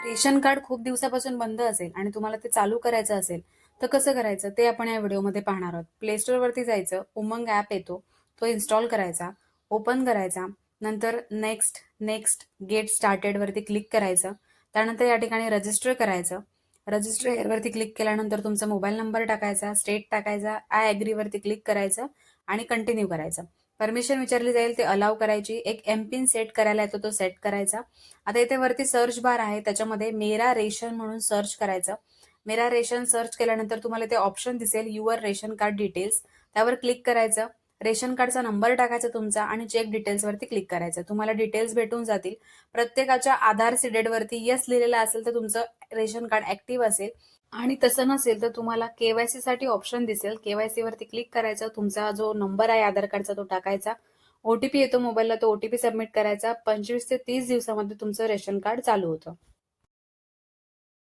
Ration card खूप दिवसापासून बंद असेल आणि तुम्हाला ते चालू करायचं असेल, तर कसं करायचं ते आपण या व्हिडिओमध्ये पाहणार आहोत. प्ले स्टोअरवरती जायचं, उमंग ॲप येतो, तो इन्स्टॉल करायचा, ओपन करायचा, नंतर नेक्स्ट, नेक्स्ट, गेट स्टार्टेडवरती क्लिक करायचं. त्यानंतर या ठिकाणी रजिस्टर करायचं. रजिस्टर हेअरवरती क्लिक केल्यानंतर तुमचा मोबाईल नंबर टाकायचा, स्टेट टाकायचा, आय ॲग्रीवरती क्लिक करायचं आणि कंटिन्यू करायचं. परमिशन विचारली जाईल ते अलाव करायची. एक एमपिन सेट करायला येतो तो सेट करायचा. आता इथे वरती सर्च बार आहे, त्याच्यामध्ये मेरा रेशन म्हणून सर्च करायचं. मेरा रेशन सर्च केल्यानंतर तुम्हाला ते ऑप्शन दिसेल युअर रेशन कार्ड डिटेल्स, त्यावर क्लिक करायचं. रेशन कार्डचा नंबर टाकायचा तुमचा आणि चेक डिटेल्स वरती क्लिक करायचं. तुम्हाला डिटेल्स भेटून जातील. प्रत्येकाच्या आधार सीडेड वरती येस लिहिलेलं असेल तर तुमचं रेशन कार्ड ऍक्टिव्ह असेल आणि तसं नसेल तर तुम्हाला केवायसी साठी ऑप्शन दिसेल. केवायसी वरती क्लिक करायचं. तुमचा जो नंबर आहे आधार कार्डचा तो टाकायचा. ओटीपी येतो मोबाईलला, तो ओटीपी सबमिट करायचा. 25 ते 30 दिवसामध्ये तुमचं रेशन कार्ड चालू होतं.